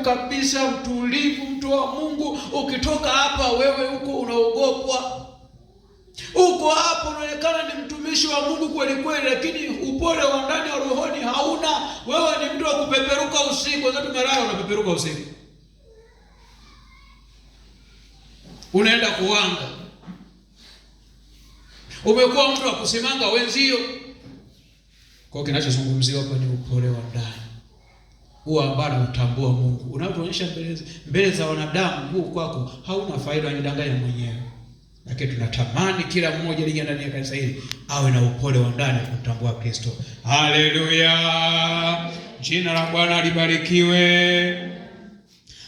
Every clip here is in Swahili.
kabisa, mtulivu, mtu wa Mungu. Ukitoka hapa wewe huko unaogopwa. Uko hapo unaonekana ni mtumishi wa Mungu kweli kweli, lakini upole wa ndani wa rohoni hauna. Wewe ni mtu wa kupeperuka usiku. Sasa tumelala unapeperuka usiku. Unaenda kuwanga. Umekuwa mtu wa kusimanga wenzio. Kwa kinachozungumziwa hapa ni upole wa ndani. Huo ambao utambua Mungu. Unapoonyesha mbele za wanadamu huu kwako hauna faida, unajidanganya mwenyewe. Lakini tunatamani kila mmoja aliye ndani ya kanisa hili awe na upole wa ndani kumtambua Kristo. Haleluya! Jina la Bwana libarikiwe.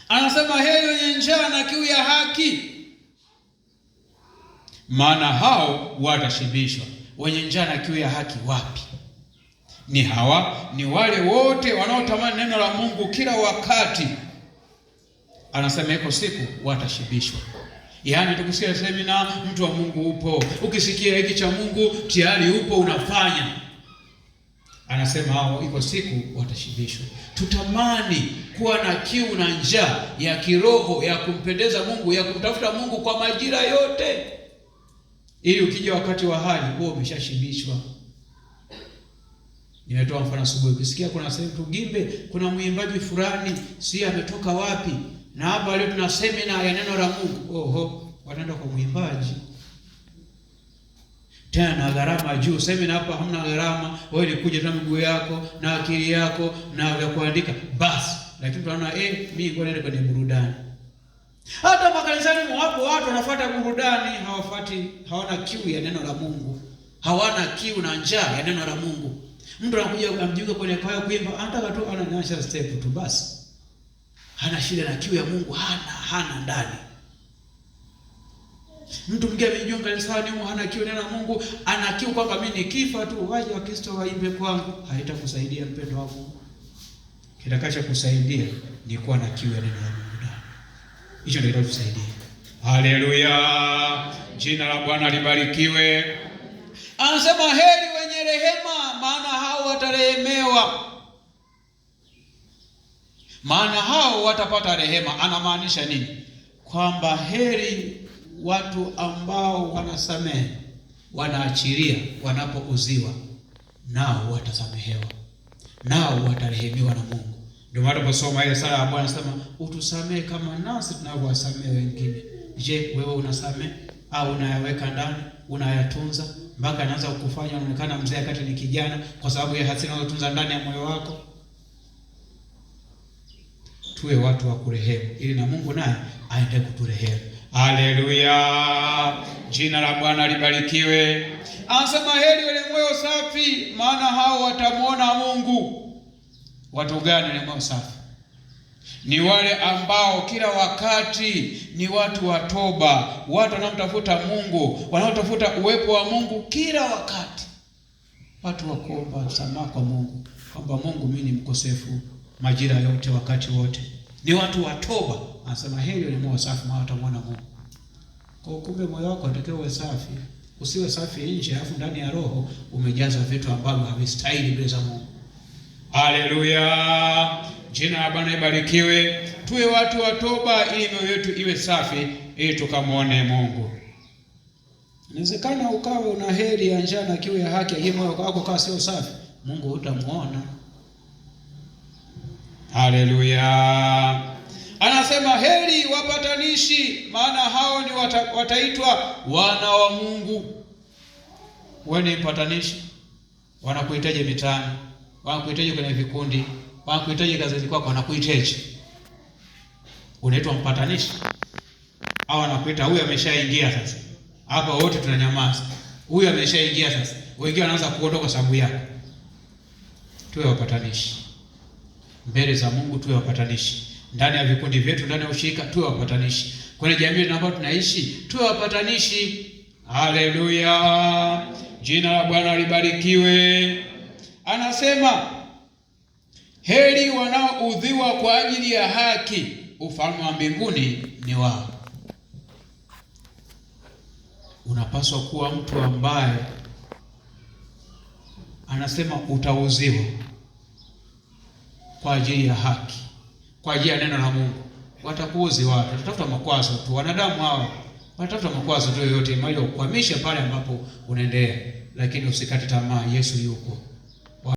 Anasema heri wenye njaa na kiu ya haki, maana hao watashibishwa. Wenye njaa na kiu ya haki wapi? Ni hawa, ni wale wote wanaotamani neno la Mungu kila wakati. Anasema iko siku watashibishwa. Yaani tukisikia semina, mtu wa Mungu upo. Ukisikia hiki cha Mungu tayari upo unafanya. Anasema hao iko siku watashibishwa. Tutamani kuwa na kiu na njaa ya kiroho ya kumpendeza Mungu, ya kumtafuta Mungu kwa majira yote. Ili ukija wakati wa hali wewe umeshashibishwa. Nimetoa mfano asubuhi. Ukisikia kuna sehemu Tugimbe, kuna mwimbaji fulani, si ametoka wapi? Na hapa leo tuna semina ya neno la Mungu. Oho, wanaenda kwa mwimbaji. Tena na gharama juu. Semina hapa hamna gharama. Wewe ulikuja tu miguu yako na akili yako na vya kuandika basi. Lakini tunaona mimi ngoja niende kwenye burudani. Hata makanisani mwapo watu wanafuata burudani, hawana kiu ya neno la Mungu. Hawana kiu na njaa ya neno la Mungu. Mtu anakuja amjiunga kwenye kwaya kuimba, anataka tu ananyosha step tu basi. Hana shida na kiu ya Mungu, hana ndani. Mtu mwingine amejiunga kanisani huko hana kiu na Mungu, ana kiu kwamba mimi nikifa tu waje wa Kristo waimbe kwangu. Haitakusaidia mpendo wangu. Kitakacho kusaidia ni kuwa na kiu ya neno la Mungu ndani. Hicho ndio kitakusaidia. Haleluya! Jina la Bwana libarikiwe. Anasema heri wenye rehema, maana hao watarehemewa. Maana hao watapata rehema. Anamaanisha nini? Kwamba heri watu ambao wanasamehe, wanaachilia wanapouziwa, nao watasamehewa, nao watarehemiwa na Mungu. Ndio maana tunaposoma ile sala ya Bwana anasema utusamehe kama nasi tunavyowasamehe wengine. Je, wewe unasamehe au unayaweka ndani, unayatunza mpaka anaanza kukufanya unaonekana mzee wakati ni kijana kwa sababu ya hasira unayotunza ndani ya moyo wako? Tuwe watu wa kurehemu ili na Mungu naye aende kuturehemu. Haleluya! Jina la Bwana libarikiwe. Anasema heri wale moyo safi, maana hao watamuona Mungu. Watu gani wenye moyo safi? Ni wale ambao kila wakati ni watu wa toba, watu wanaomtafuta Mungu, wanaotafuta uwepo wa Mungu kila wakati. Watu wa kuomba msamaha kwa Mungu, kwamba Mungu mimi ni mkosefu majira yote, wakati wote. Ni watu wa toba. Anasema heri wale moyo safi, maana watamwona Mungu. Kwa kumbe moyo wako unatakiwa uwe safi. Usiwe safi nje alafu ndani ya roho umejaza vitu ambavyo havistahili mbele za Mungu. Haleluya! Jina la Bwana libarikiwe. Tuwe watu wa toba ili mioyo yetu iwe safi ili tukamwone Mungu. Inawezekana ukawa una heri ya njaa na kiu ya haki, lakini moyo wako kama sio safi, Mungu hutamuona. Haleluya! Anasema heri wapatanishi, maana hao ni wataitwa wana wa Mungu. Wewe ni mpatanishi. Wanakuhitaji mitaani, wanakuhitaji kwenye vikundi, wanakuhitaji kazini kwako, wanakuhitaji. Unaitwa mpatanishi? Au anakuita huyu ameshaingia sasa. Hapa wote tunanyamaza. Huyu ameshaingia sasa. Wengine wanaanza kuondoka kwa sababu yake. Tuwe wapatanishi. Mbele za Mungu tuwe wapatanishi. Ndani ya vikundi vyetu, ndani ya ushirika tuwe wapatanishi. Kwenye jamii ambayo tunaishi tuwe wapatanishi. Haleluya! Jina la Bwana libarikiwe. Anasema heri wanaoudhiwa kwa ajili ya haki, ufalme wa mbinguni ni wao. Unapaswa kuwa mtu ambaye anasema utauziwa kwa ajili ya haki, kwa ajili ya neno la Mungu. Watakuuzi watu, watatafuta makwazo tu. Wanadamu hawa wanatafuta makwazo tu yoyote ili kukwamisha pale ambapo unaendelea, lakini usikate tamaa. Yesu yupo.